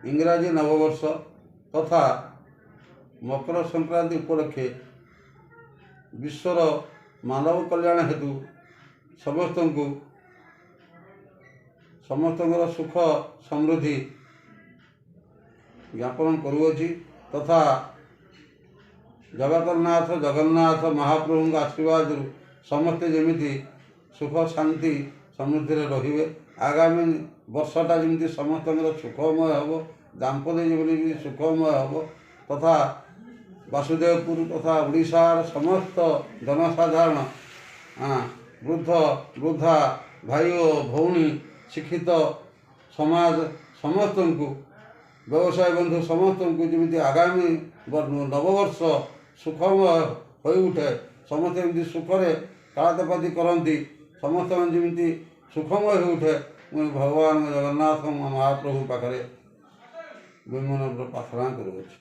इंग्राजी नववर्ष तथा मकर संक्रांति उपलक्षे विश्वर मानव कल्याण हेतु समस्त सुख समृद्धि ज्ञापन करुअछि तथा जगतनाथ जगन्नाथ महाप्रभु आशीर्वाद समस्ते जमी सुख शांति समृद्धि रे आगामी वर्षटा जमी समस्त सुखमय हम दाम्पत्य जीवन सुखमय हम तथा वासुदेवपुर तथा उड़ीसार समस्त जनसाधारण वृद्ध वृद्धा भाई और भौणी शिक्षित समाज समस्त को व्यवसाय बंधु समस्त को जमी आगामी नववर्ष सुखमय हो उठे समस्त जमी सुखरे कालातपाती करती समस्त जमी सुखमय हो उठे मुझे भगवान जगन्नाथ महाप्रभु पाखे विमन प्रार्थना करुँच।